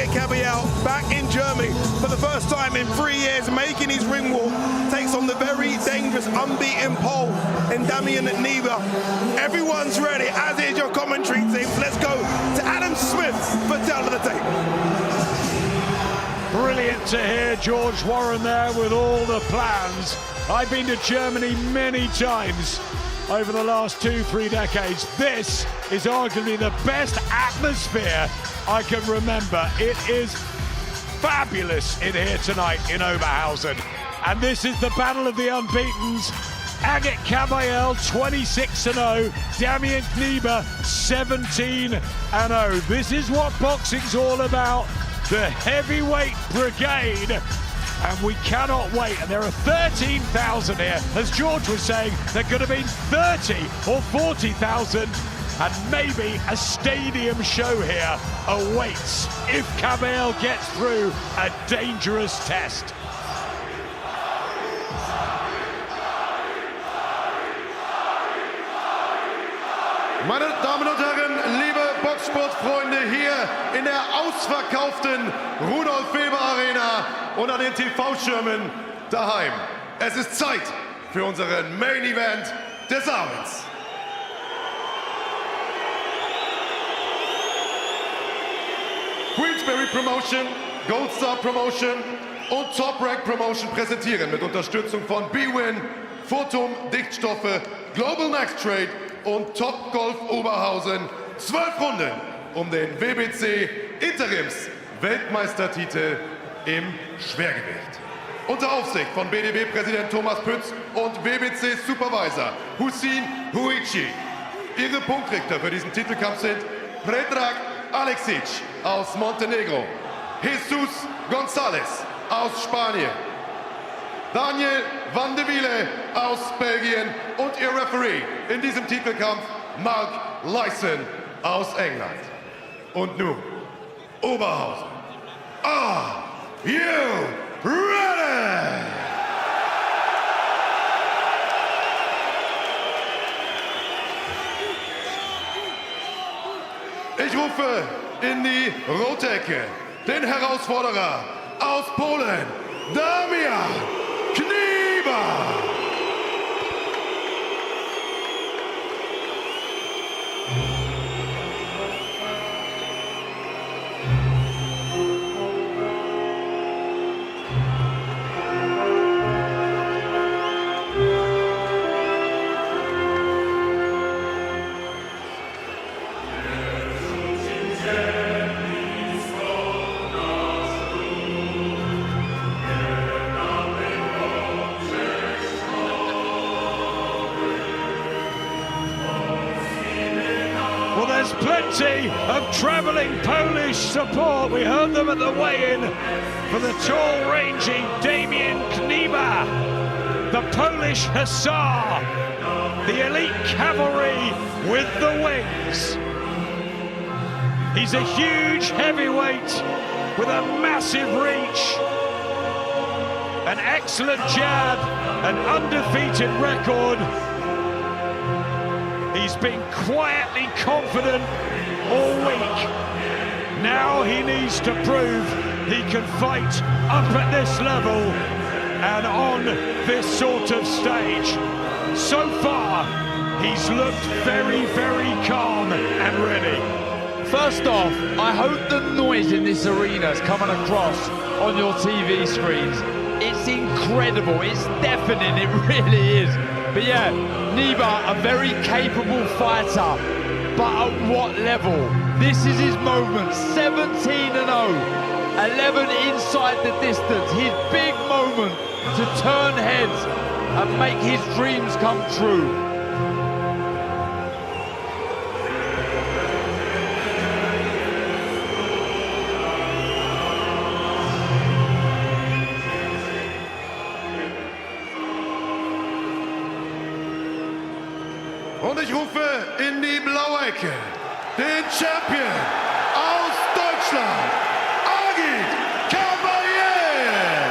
Agit Kabayel back in Germany for the first time in 3 years, making his ring walk, takes on the very dangerous, unbeaten Pole in Damian Knyba. Everyone's ready, as is your commentary team. Let's go to Adam Smith for Tell of the Tape. Brilliant to hear George Warren there with all the plans. I've been to Germany many times over the last 2-3 decades. This is arguably the best atmosphere I can remember. It is fabulous in here tonight in Oberhausen. And this is the battle of the unbeatens. Agit Kabayel 26-0, Damian Knyba 17-0. This is what boxing's all about. The heavyweight brigade, and we cannot wait. And there are 13,000 here. As George was saying, there could have been 30 or 40,000, and maybe a stadium show here awaits if Kabayel gets through a dangerous test. Meine Damen und Herren, liebe Boxsportfreunde, hier in der ausverkauften Rudolf Weber-Arena und an den TV-Schirmen daheim. Es ist Zeit für unseren Main Event des Abends. Queensberry Promotion, Gold Star Promotion und Top Rank Promotion präsentieren mit Unterstützung von B-Win, Photon Dichtstoffe, Global Next Trade und Top Golf Oberhausen. 12 Runden um den WBC Interims Weltmeistertitel im Schwergewicht. Unter Aufsicht von BDB-Präsident Thomas Pütz und WBC Supervisor Hussein Huici. Ihre Punktrichter für diesen Titelkampf sind Predrag Aleksic aus Montenegro, Jesus González aus Spanien, Daniel van de Wiele aus Belgien und ihr Referee in diesem Titelkampf Mark Lyson aus England. Und nun, Oberhausen. Are you ready? Ich rufe in die rote Ecke den Herausforderer aus Polen, Damian Knyba. Well, there's plenty of travelling Polish support. We heard them at the weigh-in for the tall, rangy Damian Knyba, the Polish Hussar, the elite cavalry with the wings. He's a huge heavyweight with a massive reach, an excellent jab, an undefeated record. He's been quietly confident all week. Now he needs to prove he can fight up at this level and on this sort of stage. So far, he's looked very, very calm and ready. First off, I hope the noise in this arena is coming across on your TV screens. It's incredible, it's deafening, it really is. But yeah, Knyba, a very capable fighter, but at what level? This is his moment, 17-0, 11 inside the distance, his big moment to turn heads and make his dreams come true. Und ich rufe in die blaue Ecke den Champion aus Deutschland, Agit Kabayel.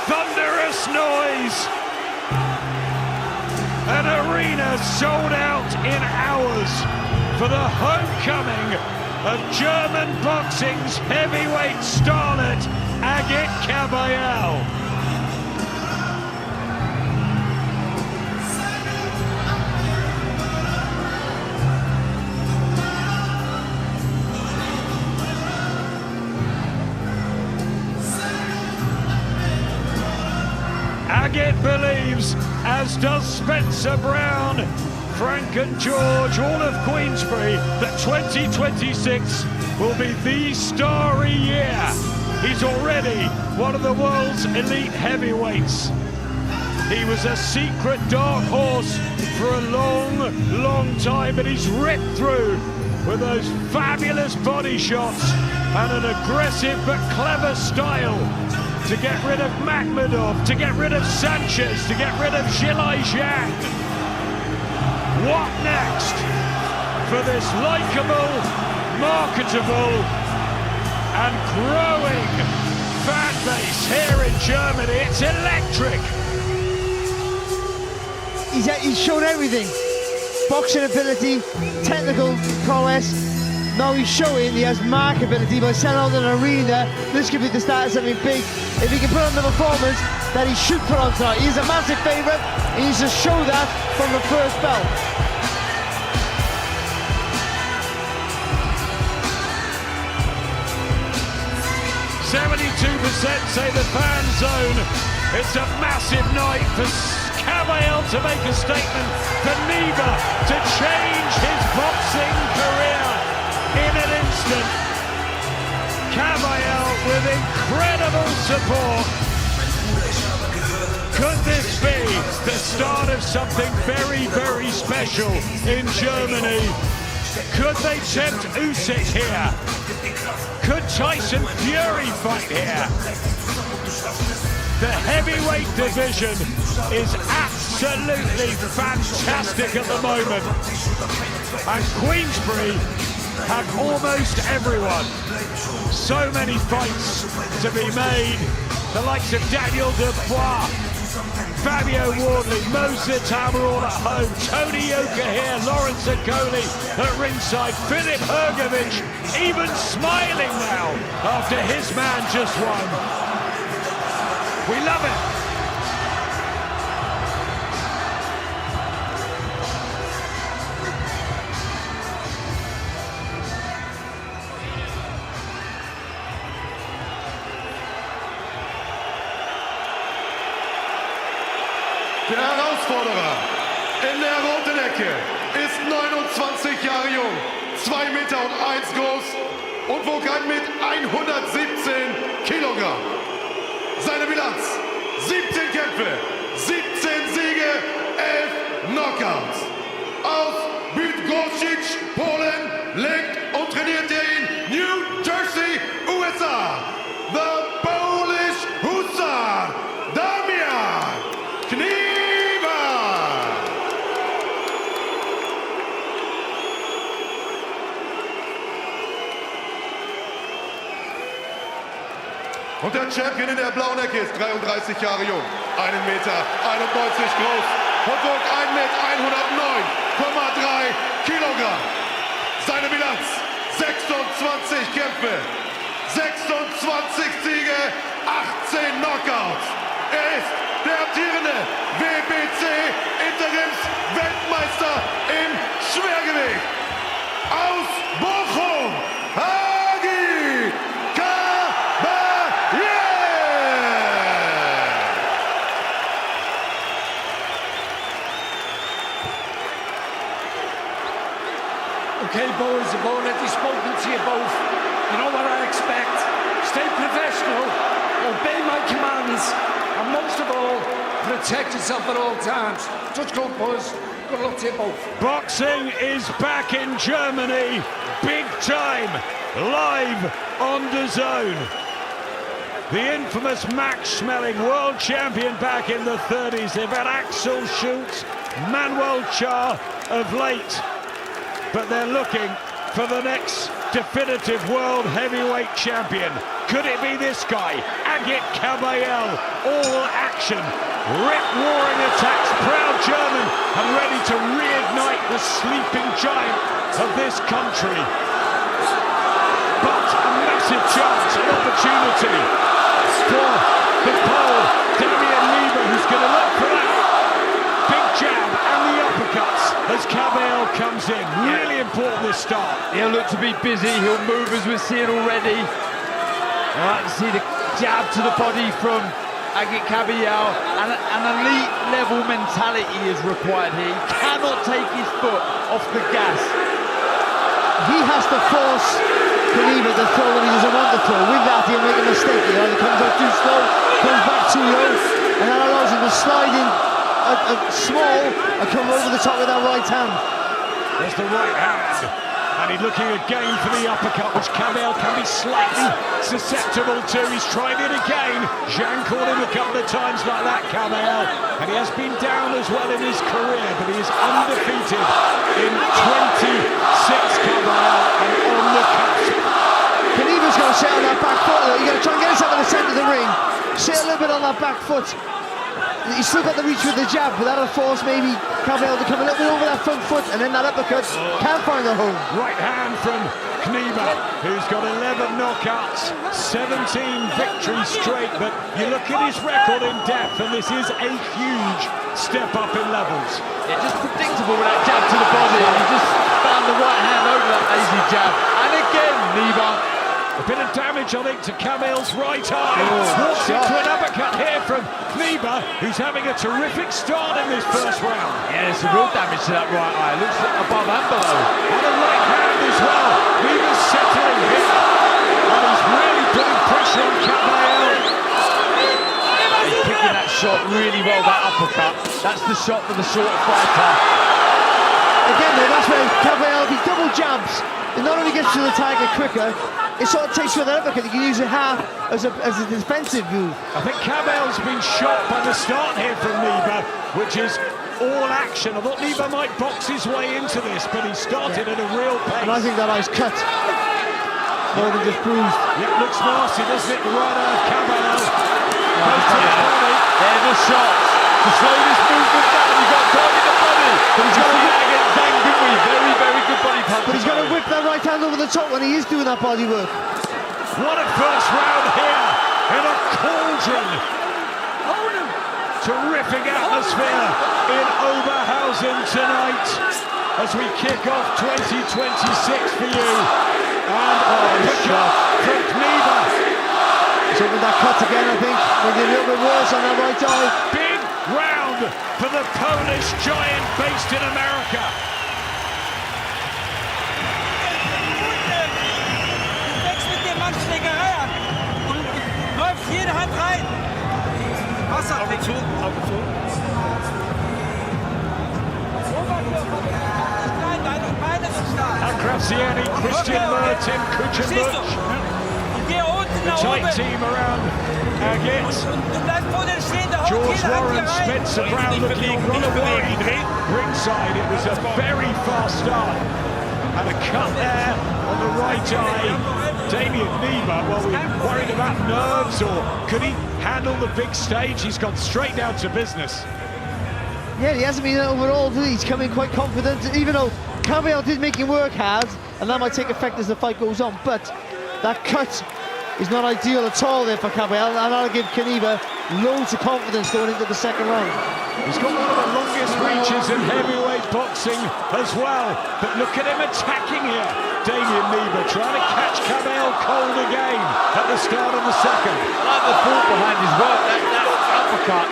Thunderous noise. An arena arena sold out in hours for the homecoming of German boxing's heavyweight starlet, Agit Kabayel. Agit believes, as does Spencer Brown, Frank and George, all of Queensbury, that 2026 will be the starry year. He's already one of the world's elite heavyweights. He was a secret dark horse for a long, long time, but he's ripped through with those fabulous body shots and an aggressive but clever style to get rid of Makhmudov, to get rid of Sanchez, to get rid of Zhilai Zhang. What next for this likeable, marketable and growing fan base here in Germany? It's electric. He's shown everything. Boxing ability, technical prowess. Now he's showing he has markability by selling out an arena. This could be the start of something big. If he can put on the performance that he should put on tonight. He's a massive favourite. He needs to show that from the first belt. 72% say the fan zone. It's a massive night for Kabayel to make a statement, for Knyba to change his boxing career in an instant. Kabayel with incredible support. Could this be the start of something very, very special in Germany? Could they tempt Usyk here? Could Tyson Fury fight here? The heavyweight division is absolutely fantastic at the moment. And Queensbury have almost everyone. So many fights to be made. The likes of Daniel Dubois, Fabio Wardley, Mo Zidane are all at home. Tony Yoka here, Lawrence Akoli at ringside. Filip Hrgović even smiling now after his man just won. We love it. Der Herausforderer in der roten Ecke ist 29 Jahre jung, 2,1 Meter groß und wog mit 117 Kilogramm. Seine Bilanz: 17 Kämpfe, 17 Siege, 11 Knockouts. Aus Bydgoszcz, Polen, lebt und trainiert er in New Jersey, USA. The Polish Hussar, Damian Knyba. Und der Champion in der blauen Ecke ist 33 Jahre jung, 1,91 Meter groß und wog 109,3 Kilogramm. Seine Bilanz: 26 Kämpfe, 26 Siege, 18 Knockouts. Er ist der amtierende WBC Interims-Weltmeister im Schwergewicht. Aus Bochum, Agit Kabayel. Okay, boys, I've already spoken to you both. You know what I expect. Stay professional, obey my commands, and most of all, protect yourself at all times. Touch good, boys. Good luck to you both. Boxing is back in Germany, big time, live on DAZN. The infamous Max Schmeling, world champion back in the 30s. They've had Axel Schultz, Manuel Char of late. But they're looking for the next definitive world heavyweight champion. Could it be this guy, Agit Kabayel? All action, rip-roaring attacks, proud German and ready to the sleeping giant of this country. But a massive chance, an opportunity for the Pole, Damian Knyba, who's going to look for that big jab and the uppercuts as Kabayel comes in. Really important this start. He'll look to be busy, he'll move as we've seen already. I like to see the jab to the body from Agit Kabayel, and an elite level mentality is required here. He cannot take his foot off the gas. He has to force Knyba to throw when he doesn't want to throw. With that, he'll make a mistake. He either comes out too slow, comes back too low, and that allows him to slide in small and come over the top with that right hand. There's the right hand, and he's looking again for the uppercut, which Kabayel can be slightly susceptible to. He's tried it again. Zhang caught him a couple of times like that, Kabayel, and he has been down as well in his career, but he is undefeated in 26, Kabayel, and on the cusp. Knyba's got to sit on that back foot. You've got to try and get yourself in the centre of the ring. Sit a little bit on that back foot. He's still got the reach with the jab, but that'll force maybe Kabayel to come a little bit over that front foot, and then that uppercut can't find the home. Right hand from Knyba, who's got 11 knockouts, 17 victories straight, but you look at his record in depth, and this is a huge step up in levels. Yeah, just predictable with that jab to the body. He just found the right hand over that lazy jab. And again, Knyba. A bit of damage, I think, to Kabayel's right eye. Walks into an uppercut here from Knyba, who's having a terrific start in this first round. Yeah, there's some real damage to that right eye. Looks above and below. And a right hand as well. Knyba's settling here. And he's really putting pressure on Kabayel. He's picking that shot really well, that uppercut. That's the shot for the short fighter. Again, though, that's where Kabayel, he double jabs. It not only gets to the target quicker, it sort of takes you with that uppercut. You can use it half as a defensive move. I think Kabayel's been shot by the start here from Knyba, which is all action. I thought Knyba might box his way into this, but he started at a real pace. And I think that eye's cut more than just bruised. Yeah, looks nasty, doesn't it? The right eye of Kabayel. There's the shots to slow this movement down. You've got to target the body. But he's got to whip against Zhang, didn't we? Very, very good body punch. But he's got to whip that right hand over the top when he is doing that body work. What a first round here in a cauldron. Terrific atmosphere in Oberhausen tonight as we kick off 2026 for you. And uppercut from Knyba. He's opened that cut again, I think. Maybe a little bit worse on that right eye. Big round for the Polish giant based in America. Läuft jede Hand rein. Wasser. Augen zu, Augen zu. Nein, beide sind stark. Akrasiani, Christian Mertin, Kuchenbuch. Geh unten The nach tight oben. team around Agit. Du bleibst vor den stehen, da haut George jede Hand Warren, hier rein. Spencer Brown looking rather worried. Ringside, it was a very fast start. And a cut there on the right eye. Damian Knyba, well, we're worried about nerves, or could he handle the big stage? He's gone straight down to business. Yeah, he hasn't been overall, he's come in quite confident, even though Kabayel did make him work hard, and that might take effect as the fight goes on, but that cut is not ideal at all there for Kabayel, and that'll give Knyba loads of confidence going into the second round. He's got one of the longest reaches in heavyweight boxing as well, but look at him attacking here. Damian Knyba trying to catch Kabayel cold again at the start of the second. I like the thought behind his work. That uppercut,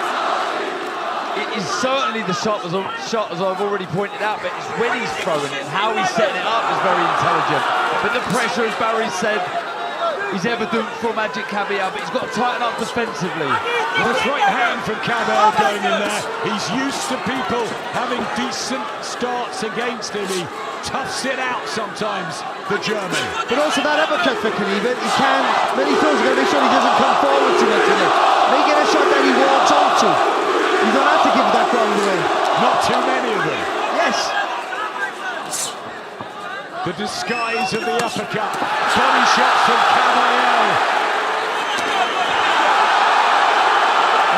it is certainly the shot as I've already pointed out, but it's when he's throwing it and how he's setting it up is very intelligent. But the pressure, as Barry said, is evident from Agit Kabayel, but he's got to tighten up defensively. This right hand from Kabayel going in there. He's used to people having decent starts against him. He toughs it out sometimes, the German. But also that uppercut for Knyba, he can, when he throws, he's got to make sure he doesn't come forward too much with it. Make it a shot that he walks onto. You don't have to give that ground away. Not too many of them. Yes. The disguise of the uppercut. Body shots from Kabayel.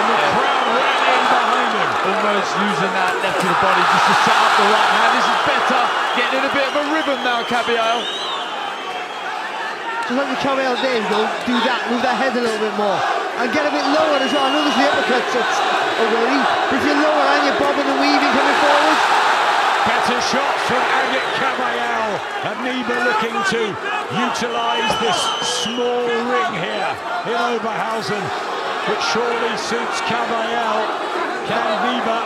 And the crowd ran in behind him. almost using that left to the body just to set up the right hand. This is better, getting in a bit of a rhythm now, Kabayel. Just like the Kabayel did, do that, move that head a little bit more. And get a bit lower as well. I know there's the uppercuts already, but if you're lower and you're bobbing and weaving coming forward. Better shots from Agit Kabayel. And Knyba looking to utilise this small ring here in Oberhausen, which surely suits Kabayel. Can Knyba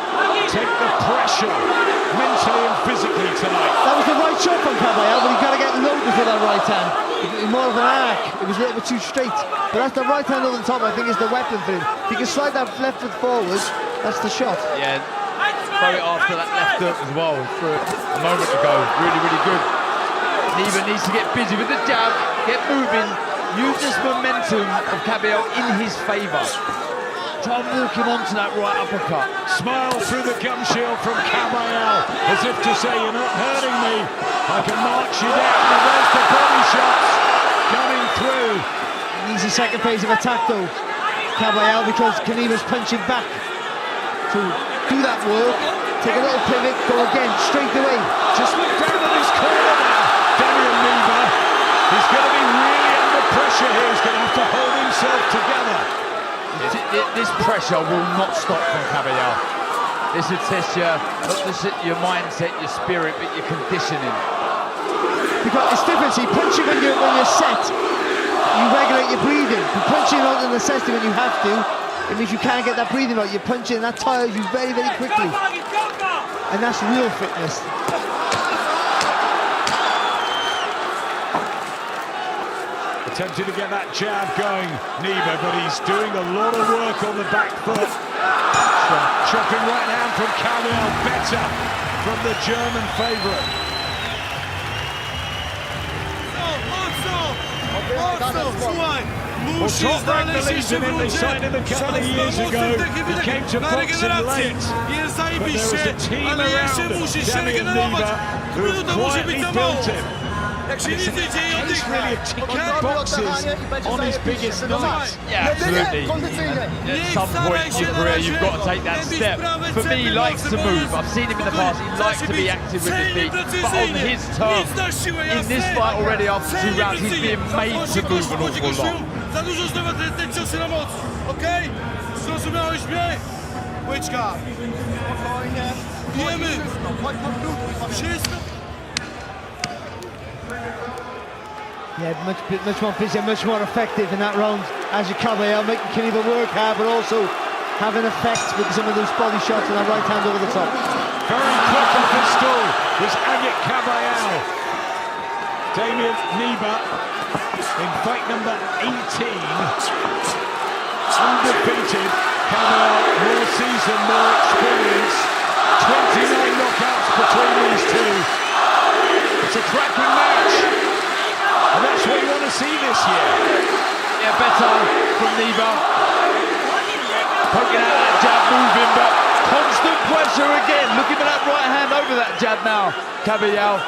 take the pressure mentally and physically tonight? That was the right shot from Kabayel, but he's got to get loaded with that right hand. It was more of an arc. It was a little bit too straight. But that's the right hand over the top, I think, is the weapon for him. If he can slide that left foot forward, that's the shot. Yeah, throw it after that left hook as well. Threw it a moment ago. Really, really good. Knyba needs to get busy with the jab, get moving, use this momentum of Kabayel in his favour. Try and walk him onto that right uppercut. Smile through the gum shield from Kabayel, as if to say, you're not hurting me. I can march you down. And there's the body shots coming through. He needs a second phase of attack though, Kabayel, because Knyba's punching back. So do that work, take a little pivot, go again, straight away. Just look down at his corner now, Damian Knyba. He's going to be really under pressure here. He's going to have to hold himself together. This pressure will not stop from Kabayel. This will test not just your mindset, your spirit, but your conditioning. Because it's different. See, punching when you're set, you regulate your breathing. But punching out of necessity when you have to, it means you can't get that breathing out. You're punching, and that tires you very, very quickly. And that's real fitness. Attempting to get that jab going, Knyba, but he's doing a lot of work on the back foot. Chopping right hand from Kabayel, better from the German favourite. Well, Top Rank believes in him. They signed him a couple of years ago. He came to boxing late, but there was a team around him, Damian Knyba, who have quietly built him. And it's a case really of ticking boxes on his biggest night. Yeah, absolutely. At some point in your career, you've got to take that step. For me, he likes to move. I've seen him in the past. He likes to be active with his feet, but on his terms. In this fight already, after 2 rounds, he's being made to move an awful lot. Za dużo zdobywa te ciosy na moc, okej? Zrozumiałeś mnie? Łyczka. Spokojnie. Wiemy. Wszystko. Yeah, much more busy, much more effective in that round. Agit Kabayel making Knyba work hard, but also having effect with some of those body shots and that right hand over the top. Very quick off his stool was Agit Kabayel. Damian Knyba in fight number 18. Undefeated. Kabayel, more season, more experience. 29 knockouts between these two. It's a cracking match. And that's what you want to see this year. Yeah, better from Knyba. Poking out that jab, moving, but constant pressure again. Looking for that right hand over that jab now, Kabayel.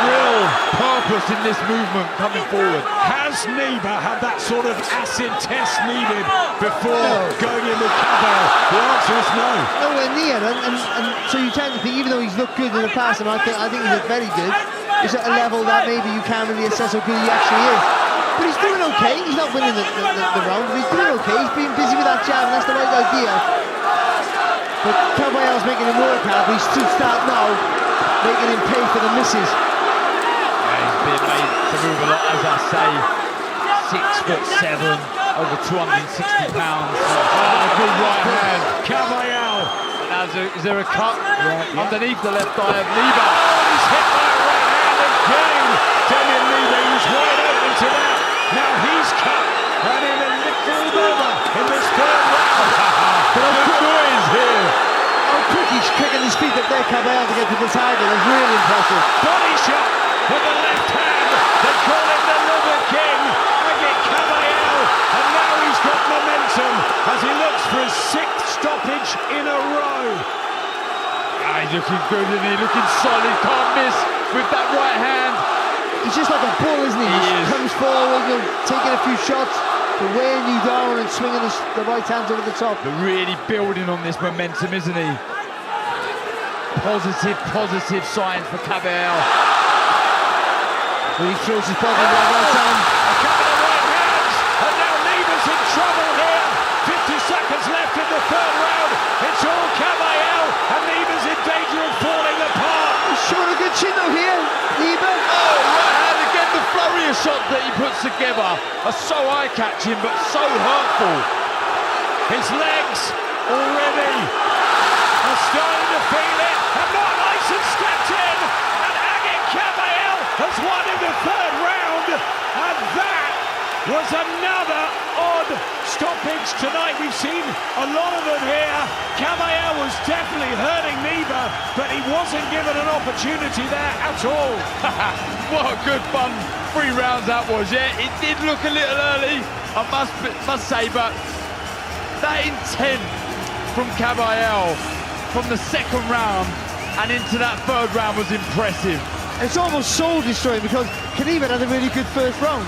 Real purpose in this movement coming forward. Has Knyba had that sort of acid test needed before going in with Kabayel? The answer is no. Nowhere near, and so you tend to think, even though he's looked good in the past, and I think he's looked very good, he's at a level that maybe you can't really assess how good he actually is. But he's doing okay. He's not winning the round, but he's doing okay. He's being busy with that jab, and that's the right idea. But Kabayel's making him work hard, but he's still start now, making him pay for the misses. He's being made to move a lot, as I say. 6'7", over 260 pounds. Good right hand. Kabayel. Now, is there a cut underneath the left eye of Knyba? He's hit by a right hand again. Damian Knyba, he was wide open to that. Now he's cut and in a little over in this third round. Good noise here. How quick he's kicking his feet up there, Kabayel, to get to the target. That's really impressive. Body shot with the left hand. They call him the Liver King, Agit Kabayel, and now he's got momentum as he looks for his 6th stoppage in a row. He's looking good, isn't he? Looking solid, can't miss with that right hand. He's just like a bull, isn't he? He comes forward, taking a few shots, but weighing you down and swinging the right hands over the top. But really building on this momentum, isn't he? Positive signs for Kabayel. He throws his body with that right hand. A couple of right hands, and now Knyba's in trouble here. 50 seconds left in the third round. It's all Kabayel, and Knyba's in danger of falling apart. He's showing a good chin though here, Knyba. Oh, right hand again, the flurry of shots that he puts together are so eye-catching, but so hurtful. His legs already are starting to feel it, and Mark Lyson stepped in, and Agit Kabayel has won in the third round, and that was another odd stoppage tonight. We've seen a lot of them here. Kabayel was definitely hurting Knyba, but he wasn't given an opportunity there at all. What a good fun 3 rounds that was. Yeah, it did look a little early, I must say, but that intent from Kabayel from the second round and into that third round was impressive. It's almost soul destroying because Knyba had a really good first round.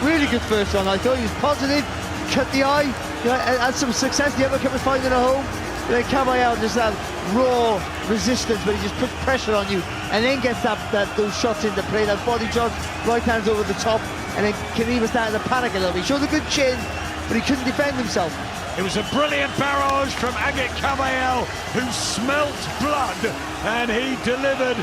Really good first round. I thought he was positive, cut the eye, had some success. The uppercut was finding a home. But then Kabayel just had raw resistance, but he just puts pressure on you and then gets those shots into play, that body shot, right hands over the top, and then Knyba started to panic a little bit. He showed a good chin, but he couldn't defend himself. It was a brilliant barrage from Agit Kabayel, who smelt blood, and he delivered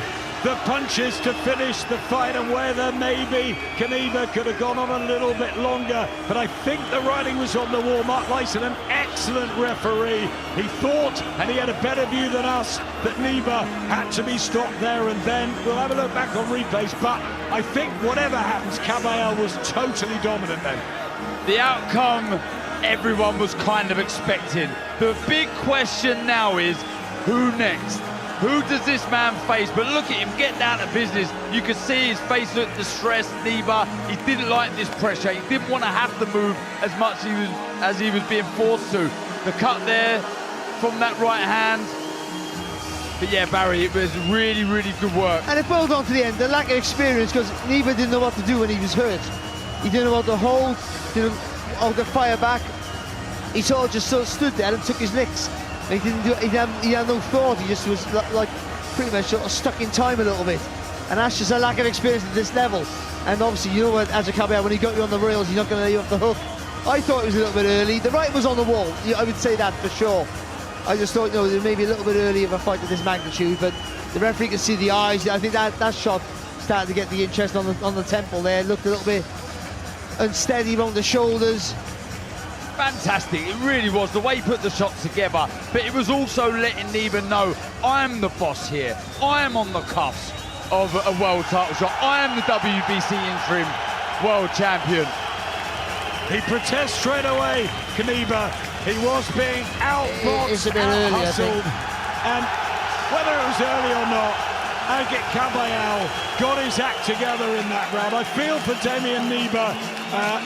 the punches to finish the fight. And where there may be, Knyba could have gone on a little bit longer, but I think the writing was on the wall. Mark Lyson, an excellent referee. He thought, and he had a better view than us, that Knyba had to be stopped there and then. We'll have a look back on replays, but I think whatever happens, Kabayel was totally dominant then. The outcome everyone was kind of expecting. The big question now is, who next? Who does this man face? But look at him get down to business. You could see his face looked distressed. Knyba, he didn't like this pressure. He didn't want to have to move as much as he was being forced to. The cut there from that right hand. But yeah, Barry, it was really, really good work. And it boiled on to the end, the lack of experience, because Knyba didn't know what to do when he was hurt. He didn't know what to hold, didn't know how to fire back. He sort of just stood there and took his licks. He didn't do. He had no thought. He just was like pretty much sort of stuck in time a little bit. And that's just a lack of experience at this level. And obviously, you know what, as a Kabayel, when he got you on the rails, he's not going to let you off the hook. I thought it was a little bit early. The writing was on the wall. I would say that for sure. I just thought, there may be a little bit early of a fight of this magnitude, but the referee could see the eyes. I think that shot started to get the interest on the temple there. It looked a little bit unsteady around the shoulders. Fantastic, it really was, the way he put the shots together, but it was also letting Knyba know, I'm the boss here, I am on the cuffs of a world title shot, I am the WBC interim world champion. He protests straight away, Knyba. He was being outboxed, out-hustled, and whether it was early or not, Agit Kabayel got his act together in that round. I feel for Damian Knyba,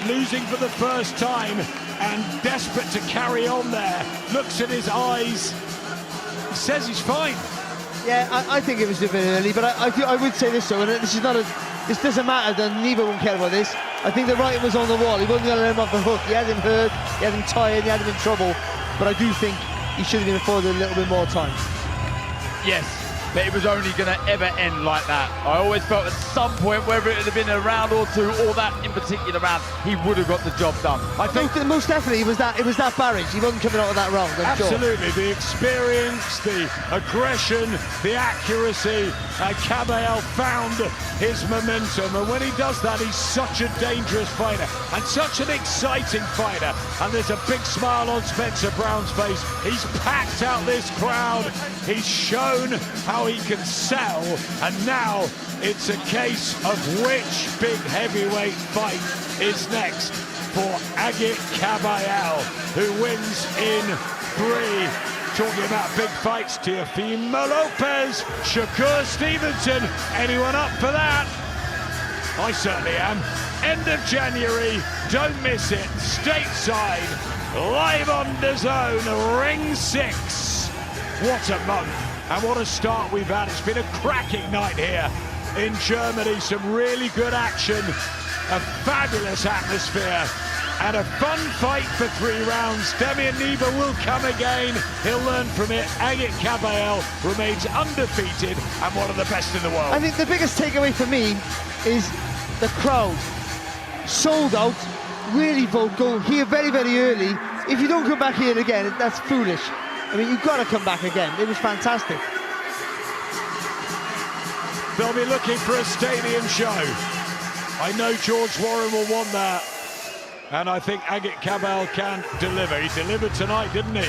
losing for the first time and desperate to carry on there. Looks at his eyes, he says he's fine. Yeah, I think it was a bit early, but I would say this though, and this doesn't matter, that Knyba won't care about this. I think the writing was on the wall. He wasn't going to let him off the hook. He had him hurt, he had him tired, he had him in trouble, but I do think he should have been afforded a little bit more time. Yes, but it was only going to ever end like that. I always felt at some point, whether it had been a round or two, or that in particular round, he would have got the job done. I think most definitely it was that barrage. He wasn't coming out of that round. Absolutely, sure. The experience, the aggression, the accuracy. Kabayel found his momentum, and when he does that, he's such a dangerous fighter and such an exciting fighter. And there's a big smile on Spencer Brown's face. He's packed out this crowd. He's shown how he can sell, and now it's a case of which big heavyweight fight is next for Agit Kabayel, who wins in 3. Talking about big fights, Teofimo Lopez, Shakur Stevenson. Anyone up for that? I certainly am. End of January, don't miss it. Stateside, live on DAZN, Ring 6. What a month. And what a start we've had. It's been a cracking night here in Germany. Some really good action, a fabulous atmosphere. and a fun fight for 3 rounds. Damian Knyba will come again. He'll learn from it. Agit Kabayel remains undefeated and one of the best in the world. I think the biggest takeaway for me is the crowd. Sold out, really vocal, here very, very early. If you don't come back here again, that's foolish. I mean, you've got to come back again. It was fantastic. They'll be looking for a stadium show. I know George Warren will want that. And I think Agit Kabayel can deliver. He delivered tonight, didn't he?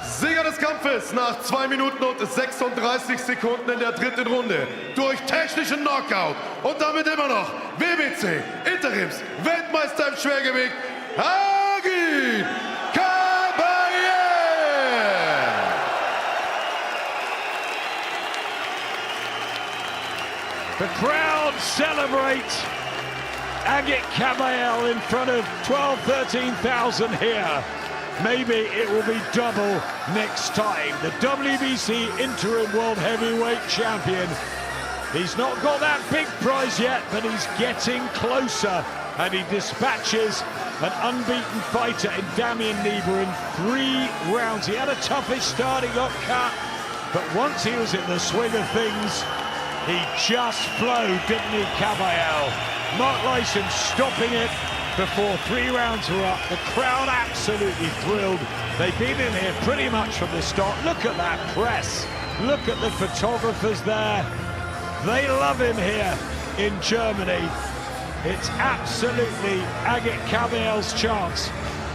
Sieger des Kampfes nach 2 Minuten und 36 Sekunden in der 3. Runde durch technischen Knockout und damit immer noch WBC Interims Weltmeister im Schwergewicht Agit Kabayel. The crowd celebrate Agit Kabayel in front of 12,000-13,000 here. Maybe it will be double next time. The WBC Interim World Heavyweight Champion. He's not got that big prize yet, but he's getting closer. And he dispatches an unbeaten fighter in Damian Knyba in 3 rounds. He had a toughish start, he got cut. But once he was in the swing of things, he just flowed, didn't he, Kabayel? Mark Lyson stopping it before 3 rounds were up. The crowd absolutely thrilled. They've been in here pretty much from the start. Look at that press. Look at the photographers there. They love him here in Germany. It's absolutely Agit Kabayel's chance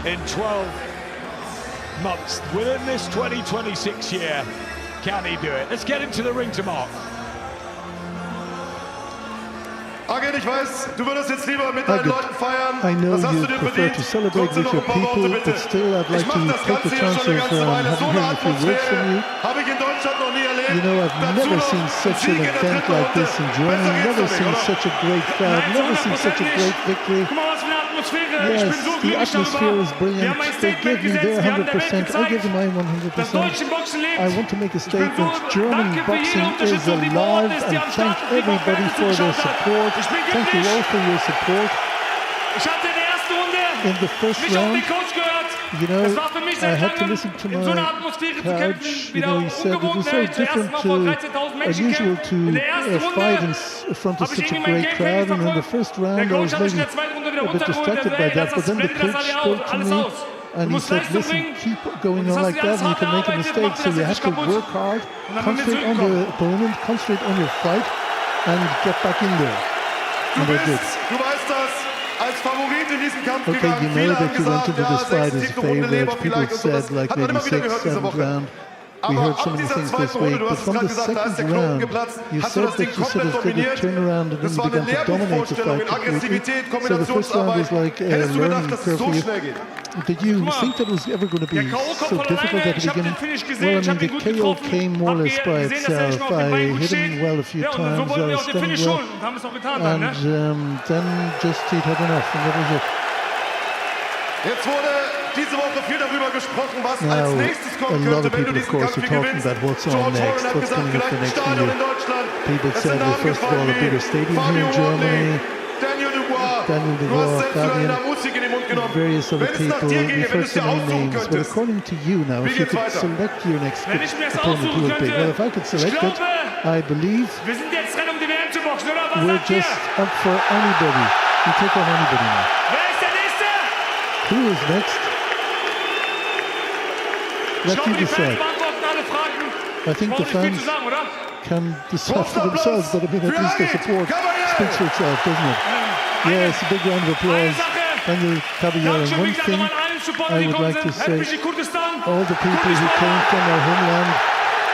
in 12 months. Within this 2026 year, can he do it? Let's get him to the ring to Mark. Agit, ich weiß, du würdest jetzt lieber mit deinen Leuten feiern. I know Das hast you du dir prefer verdient. to celebrate Trotzdem with noch your ein paar Worte, people, bitte. but still I'd like Ich mache to das take the Ganze hier chance schon eine of ganze Weile. So having eine heard a few words from Atmosphäre you. habe ich in Deutschland noch nie erlebt. You know, I've Dazu never noch seen such Sieg an in der event 3. like Runde. this in Besser Germany, geht's never doch nicht, seen oder? such a great crowd, never seen such a great victory. Guck mal, was für eine Atmosphäre. Ich Yes, bin so the glücklich atmosphere darüber. is brilliant. Wir haben ein They Statement give me their gesetzt. Wir haben der Welt 100%. I give them my gezeigt, dass 100%. deutsche Boxen lebt. I want to make a Ich bin so statement. German danke für jede boxing is Unterstützung, die vor Ort alive, ist, die and am thank Start ist, die vom everybody Fernsehen for their zugeschaut hat. support. Ich bin Thank you glücklich. all for your support. Ich hatte in der ersten Runde In the first mich auf round, den Coach gehört. you know, Es war für mich I seit had to langem listen to in so einer my Atmosphäre zu coach. kämpfen. You Wieder know, he said it ungewohnt, was so ne? Zum ersten different Mal vor to 13.000 Menschen unusual kämpfen. In der ersten to fight Runde in front of habe ich such a irgendwie mein great Gameplan crowd, and in the verfolgt. first Der round I Coach was hat mich in maybe der zweiten Runde wieder a bit runtergeholt. distracted Der by ey, that, but then the blende das coach alle spoke to alles me aus. and Du he musst said, Leistung listen, bringen. keep going Das on hast like du that alles and you hart can make a erarbeitet, mistake, mach so das you jetzt have nicht to kaputt. work hard, Und dann müssen wir concentrate on the zurückkommen. opponent, concentrate on your fight and get back in there. And they did. Du weißt das, als Favorit in diesen Kampf Okay, gegangen. you know Viele that haben you went gesagt, into ja, this fight 6., as 7. Runde favorite. Leber People vielleicht und said sowas. like Hat man maybe immer wieder 6th, gehört diese 7th Woche. round. We Aber heard ab some of the dieser things this zweiten Runde, week, du but hast es from gerade the gesagt, da ist der second Knoten round, geplatzt, you hast du said das Ding that you sort komplett of did a dominiert. turnaround and then Das you war eine began to dominate the Lehrbuchvorstellung fight in completely. Aggressivität, So the first round Kombinationsarbeit. was like a Hättest du gedacht, learning dass es curve so for you? schnell geht? Did you think that was ever going to be Der K.O. kommt so von difficult alleine. at the Ich habe den beginning? Finish gesehen, Well, I ich habe mean, ihn the gut KO getroffen. came more or Hab less by gesehen, dass er itself. schon auf den Beinen I gut hit steht. him well a few Ja, und so times. wollten I wir was auch den standing Finish well. holen und haben es auch getan dann, And ne? then just he'd had enough, and that was it. Jetzt wurde diese Woche viel darüber gesprochen, was Now, als nächstes a kommen lot könnte, of wenn du people, of diesen course, Kampf are hier talking gewinnst. about what's on George next, Warren hat what's gesagt, coming up vielleicht for ein next Stadion year. in Deutschland. People Es said, sind well, Namen first of all, a gefallen bigger wie stadium here Fabio in Germany, Daniel Dubois. Daniel Du hast Dubois, selbst sogar Fabian, deine Musik in den Mund genommen. various other Wenn es nach people. dir We've ginge, wenn du heard es so dir many aussuchen names, but könntest, according to you now, Wie if you geht's could weiter? select your next Wenn ich mir das opponent, who aussuchen would be? könnte, Well, if I could select ich it, glaube, I believe wir sind jetzt dran, um die WM zu boxen, oder? Was we're sagt ihr? just up for anybody. You take on anybody now. Wer ist der Nächste? Who is next? Ich Let glaube, you die Fans decide. beantworten alle Fragen. I think Brauchen the nicht viel zu fans sagen, oder? can decide for Großer themselves, Applaus but I mean, at für least the Agit support Kabayel. speaks for itself, doesn't it? Yes, a big round of applause. Daniel Kabayel. And Dankeschön, one wie gesagt, thing nochmal allen Supportern, I die would gekommen like to sind. say, Helfrich Kurdistan. all the people who came from our homeland,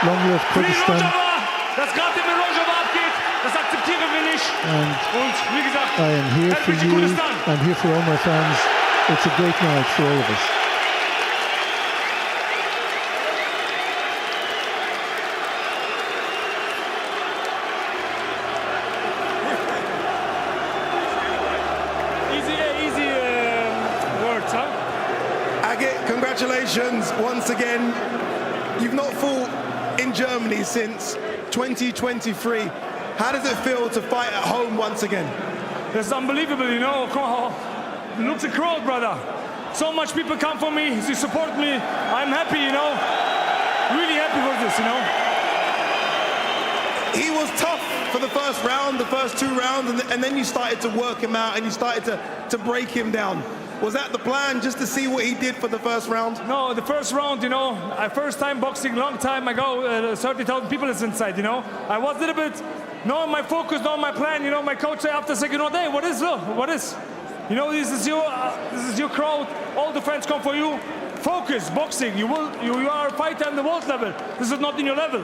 long live Für die Kurdistan, Rojava, dass gerade der Rojava abgeht, das akzeptieren wir nicht. and Und wie gesagt, I am here for Helfrich you, Kurdistan. I'm here for all my fans. It's a great night for all of us. Easy words, huh? Agit, congratulations once again. You've not fought in Germany since 2023. How does it feel to fight at home once again? It's unbelievable, you know. Look at the crowd, brother. So much people come for me, they support me. I'm happy, you know. Really happy for this, you know. He was tough for the first round, the first 2 rounds, and then you started to work him out and you started to break him down. Was that the plan, just to see what he did for the first round? No, the first round, you know, first time boxing, long time ago, 30,000 people is inside, you know. I was a little bit, knowing my focus, knowing my plan, you know, my coach said after second round, hey, what is? You know, this is your crowd, all the fans come for you. Focus, boxing, you are a fighter on the world level. This is not in your level.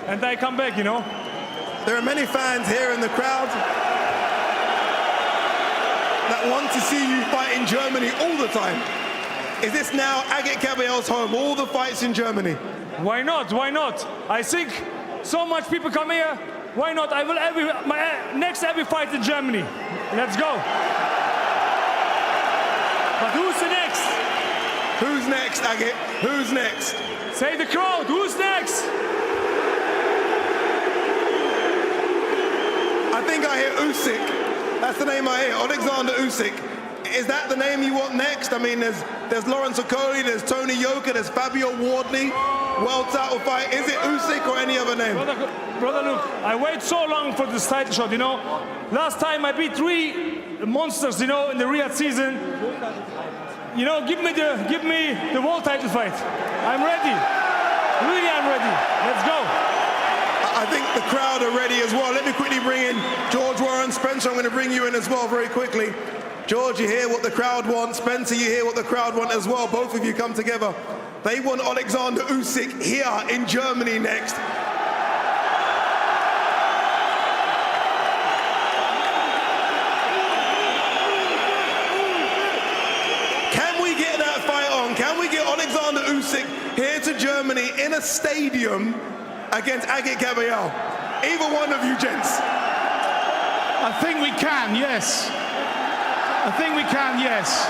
And I come back, you know. There are many fans here in the crowd that want to see you fight in Germany all the time. Is this now Agit Kabayel's home, all the fights in Germany? Why not? Why not? I think so much people come here. Why not? I will my next fight in Germany. Let's go. But who's the next? Who's next, Agit? Who's next? Say the crowd, who's next? I think I hear Usyk. That's the name I hear, Alexander Usyk. Is that the name you want next? I mean, there's Lawrence Okoye, there's Tony Yoka, there's Fabio Wardley. World title fight. Is it Usyk or any other name? Brother, look, I wait so long for this title shot, you know. Last time I beat 3 monsters, you know, in the Riyadh season. You know, give me the world title fight. I'm ready. Really, I'm ready. Let's go. I think the crowd are ready as well. Let me quickly bring in George Warren. Spencer, I'm going to bring you in as well very quickly. George, you hear what the crowd wants. Spencer, you hear what the crowd want as well. Both of you come together. They want Alexander Usyk here in Germany next. Can we get that fight on? Can we get Alexander Usyk here to Germany in a stadium against Agit Kabayel? Either one of you gents. I think we can, yes. I think we can, yes.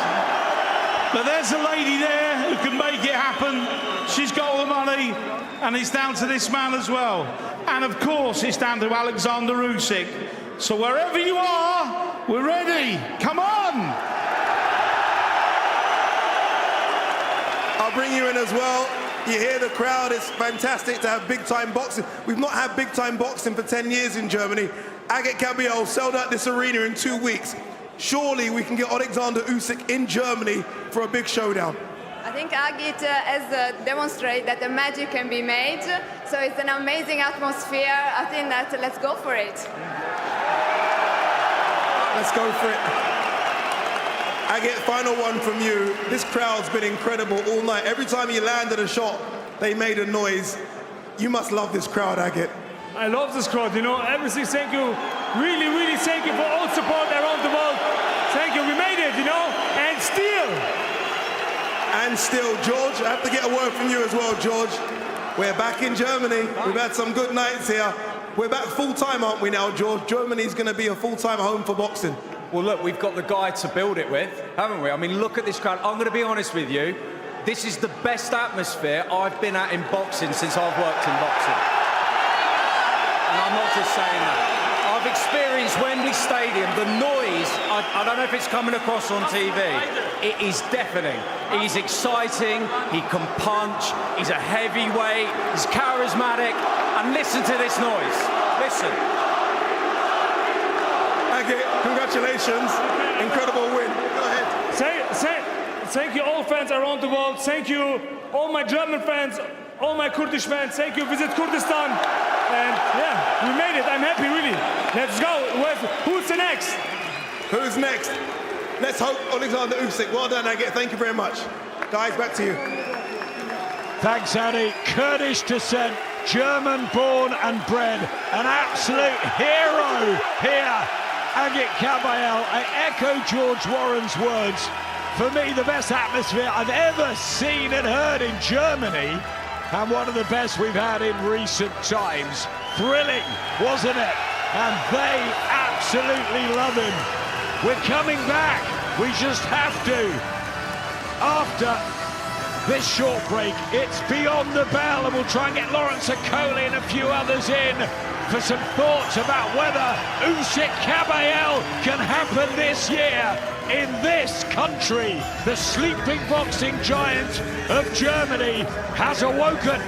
But there's a lady there who can make it happen. She's got all the money, and it's down to this man as well. And of course, it's down to Alexander Usyk. So wherever you are, we're ready. Come on! I'll bring you in as well. You hear the crowd. It's fantastic to have big-time boxing. We've not had big-time boxing for 10 years in Germany. Agit Kabayel sold out this arena in 2 weeks. Surely we can get Alexander Usyk in Germany for a big showdown. I think Agit has demonstrated that the magic can be made. So it's an amazing atmosphere. I think that let's go for it. Let's go for it. Agit, final one from you. This crowd's been incredible all night. Every time you landed a shot, they made a noise. You must love this crowd, Agit. I love this crowd, you know, everything, thank you. Really, really thank you for all support around the world. Thank you, we made it, you know, and still. And still, George, I have to get a word from you as well, George. We're back in Germany. We've had some good nights here. We're back full-time, aren't we now, George? Germany's going to be a full-time home for boxing. Well, look, we've got the guy to build it with, haven't we? I mean, look at this crowd. I'm going to be honest with you. This is the best atmosphere I've been at in boxing since I've worked in boxing. And I'm not just saying that. I've experienced Wembley Stadium, the noise, I don't know if it's coming across on TV, it is deafening. He's exciting, he can punch, he's a heavyweight, he's charismatic, and listen to this noise, listen. Agit, congratulations, incredible win, go ahead. Thank you all fans around the world, thank you all my German fans, all my Kurdish fans, thank you, Visit Kurdistan. And yeah, we made it. I'm happy, really. Let's go. Who's the next? Who's next? Let's hope Alexander Usyk. Well done, Agit. Thank you very much. Guys, back to you. Thanks, Addy. Kurdish descent, German-born and bred. An absolute hero here. Agit Kabayel. I echo George Warren's words. For me, the best atmosphere I've ever seen and heard in Germany. And one of the best we've had in recent times. Thrilling, wasn't it? And they absolutely love him. We're coming back. We just have to. After this short break. It's beyond the bell, and we'll try and get Lawrence Okoli and a few others in for some thoughts about whether Agit Kabayel can happen this year in this country. The sleeping boxing giant of Germany has awoken.